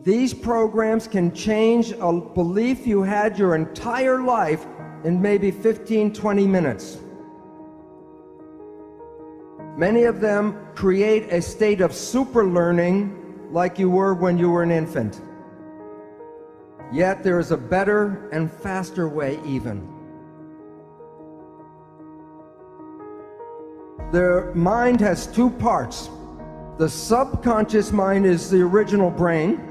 These programs can change a belief you had your entire life in maybe 15, 20 minutes. Many of them create a state of super learning like you were when you were an infant. Yet there is a better and faster way even. The mind has two parts. The subconscious mind is the original brain,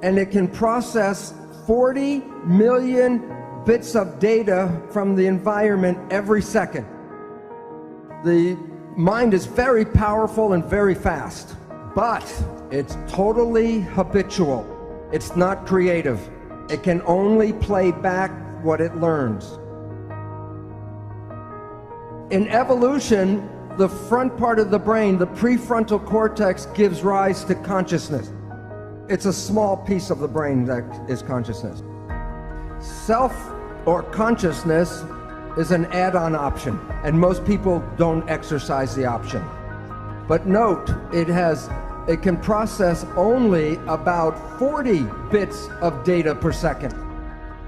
and it can process 40 million bits of data from the environment every second. The mind is very powerful and very fast, but it's totally habitual. It's not creative. It can only play back what it learns. In evolution, the front part of the brain, the prefrontal cortex, gives rise to consciousness. It's a small piece of the brain that is consciousness. Self or consciousness is an add-on option, and most people don't exercise the option. But note, it can process only about 40 bits of data per second.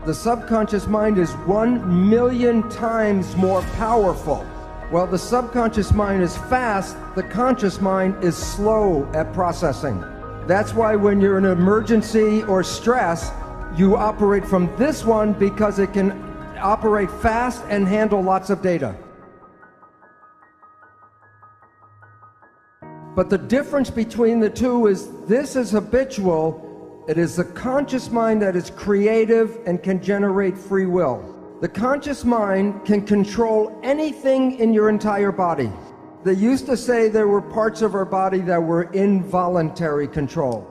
The subconscious mind is 1 million times more powerful. While the subconscious mind is fast, the conscious mind is slow at processing. That's why when you're in an emergency or stress, you operate from this one, because it can operate fast and handle lots of data. But the difference between the two is this is habitual. It is the conscious mind that is creative and can generate free will. The conscious mind can control anything in your entire body. They used to say there were parts of our body that were involuntary control.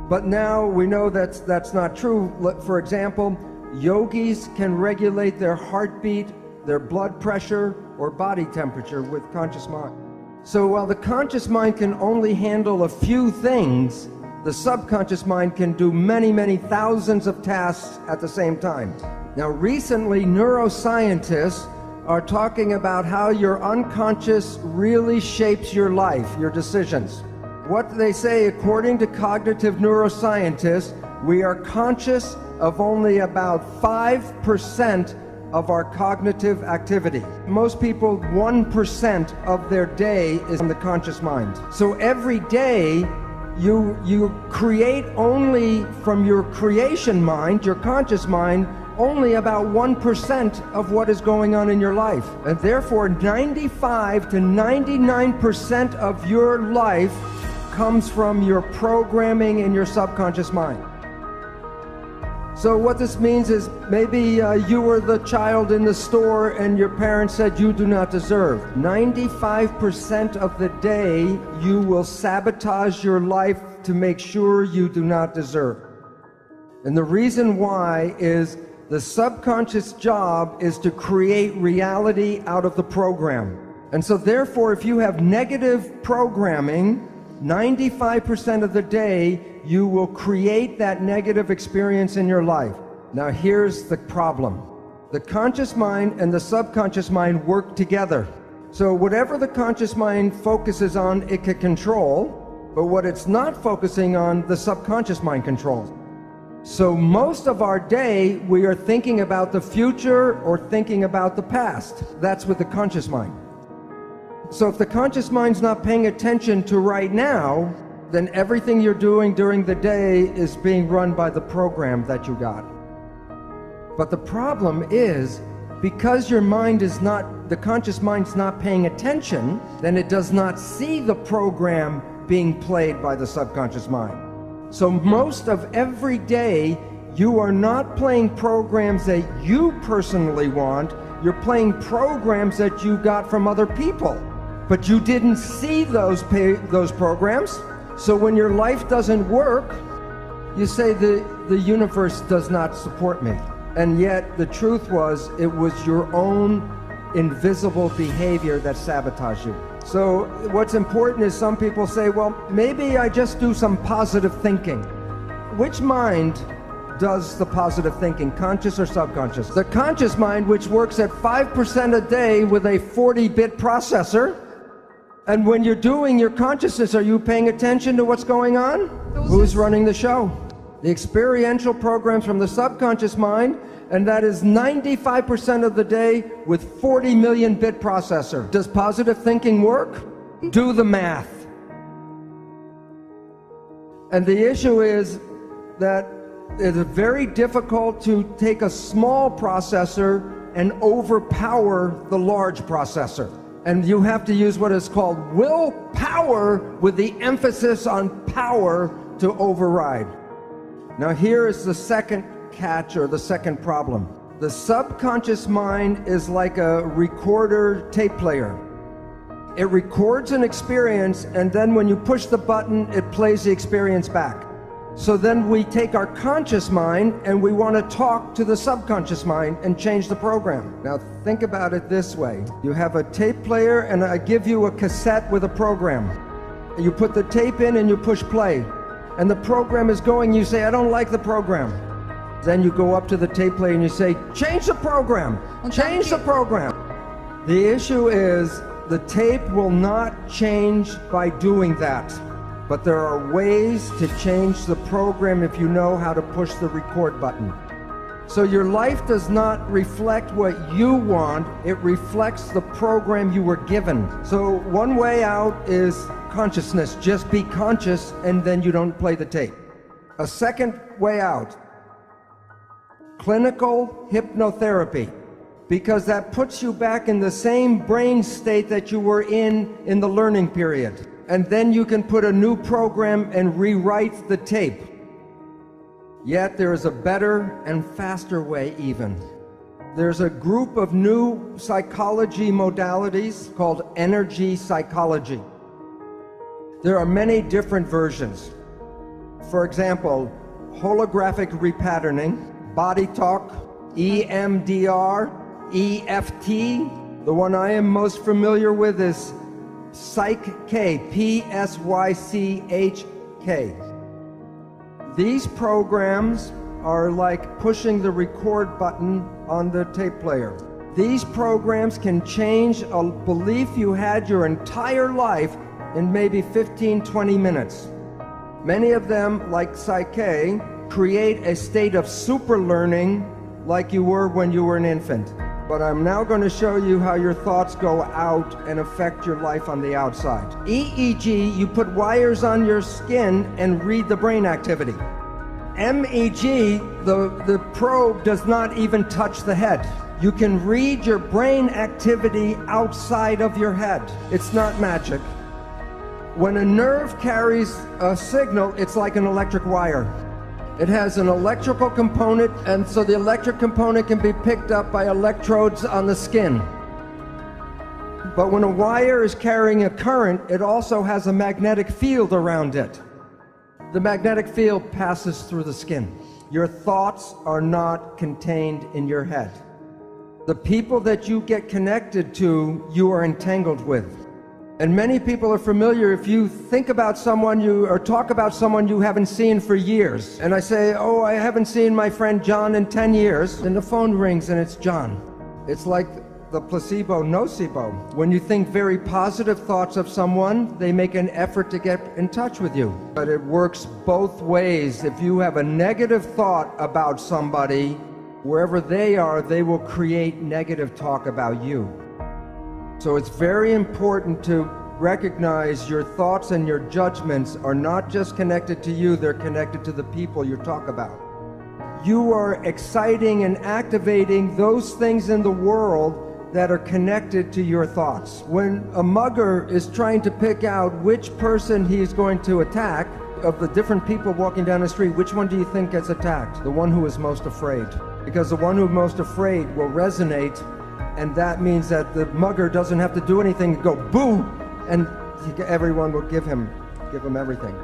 But now we know that's not true. For example, yogis can regulate their heartbeat, their blood pressure, or body temperature with conscious mind. So while the conscious mind can only handle a few things, the subconscious mind can do many, many thousands of tasks at the same time. Now recently, neuroscientists are talking about how your unconscious really shapes your life, your decisions. What they say, according to cognitive neuroscientists, we are conscious of only about 5% of our cognitive activity. Most people, 1% of their day is in the conscious mind. So every day, you create only from your creation mind, your conscious mind, only about 1% of what is going on in your life. And therefore, 95 to 99% of your life comes from your programming in your subconscious mind. So what this means is maybe you were the child in the store and your parents said you do not deserve. 95% of the day you will sabotage your life to make sure you do not deserve. And the reason why is the subconscious job is to create reality out of the program. And so therefore, if you have negative programming, 95% of the day, you will create that negative experience in your life. Now here's the problem. The conscious mind and the subconscious mind work together. So whatever the conscious mind focuses on, it can control, but what it's not focusing on, the subconscious mind controls. So most of our day, we are thinking about the future or thinking about the past. That's with the conscious mind. So if the conscious mind's not paying attention to right now, then everything you're doing during the day is being run by the program that you got. But the problem is, because your mind is not, the conscious mind's not paying attention, then it does not see the program being played by the subconscious mind. So most of every day, you are not playing programs that you personally want, you're playing programs that you got from other people. But you didn't see those programs, so when your life doesn't work, you say the universe does not support me. And yet the truth was, it was your own invisible behavior that sabotaged you. So what's important is some people say, well, maybe I just do some positive thinking. Which mind does the positive thinking, conscious or subconscious? The conscious mind, which works at 5% a day with a 40-bit processor, And when you're doing your consciousness, are you paying attention to what's going on? Who's running the show? The experiential programs from the subconscious mind, and that is 95% of the day with 40 million bit processor. Does positive thinking work? Do the math. And the issue is that it is very difficult to take a small processor and overpower the large processor. And you have to use what is called willpower with the emphasis on power to override. Now here is the second catch, or the second problem. The subconscious mind is like a recorder tape player. It records an experience, and then when you push the button, it plays the experience back. So then we take our conscious mind and we want to talk to the subconscious mind and change the program. Now think about it this way. You have a tape player and I give you a cassette with a program. You put the tape in and you push play. And the program is going, you say, I don't like the program. Then you go up to the tape player and you say, change the program, change the program. The issue is the tape will not change by doing that. But there are ways to change the program if you know how to push the record button. So your life does not reflect what you want, it reflects the program you were given. So one way out is consciousness. Just be conscious and then you don't play the tape. A second way out, clinical hypnotherapy, because that puts you back in the same brain state that you were in the learning period. And then you can put a new program and rewrite the tape. Yet there is a better and faster way even. There's a group of new psychology modalities called energy psychology. There are many different versions. For example, holographic repatterning, body talk, EMDR, EFT. The one I am most familiar with is Psych-K, P-S-Y-C-H-K. These programs are like pushing the record button on the tape player. These programs can change a belief you had your entire life in maybe 15-20 minutes. Many of them, like Psych-K, create a state of super learning like you were when you were an infant. But I'm now going to show you how your thoughts go out and affect your life on the outside. EEG, you put wires on your skin and read the brain activity. MEG, the probe does not even touch the head. You can read your brain activity outside of your head. It's not magic. When a nerve carries a signal, it's like an electric wire. It has an electrical component, and so the electric component can be picked up by electrodes on the skin. But when a wire is carrying a current, it also has a magnetic field around it. The magnetic field passes through the skin. Your thoughts are not contained in your head. The people that you get connected to, you are entangled with. And many people are familiar, if you think about someone or talk about someone you haven't seen for years, and I say, oh, I haven't seen my friend John in 10 years, and the phone rings and it's John. It's like the placebo-nocebo. When you think very positive thoughts of someone, they make an effort to get in touch with you. But it works both ways. If you have a negative thought about somebody, wherever they are, they will create negative talk about you. So it's very important to recognize your thoughts and your judgments are not just connected to you, they're connected to the people you talk about. You are exciting and activating those things in the world that are connected to your thoughts. When a mugger is trying to pick out which person he's going to attack, of the different people walking down the street, which one do you think gets attacked? The one who is most afraid. Because the one who's most afraid will resonate, and that means that the mugger doesn't have to do anything, go boo, and everyone will give him everything.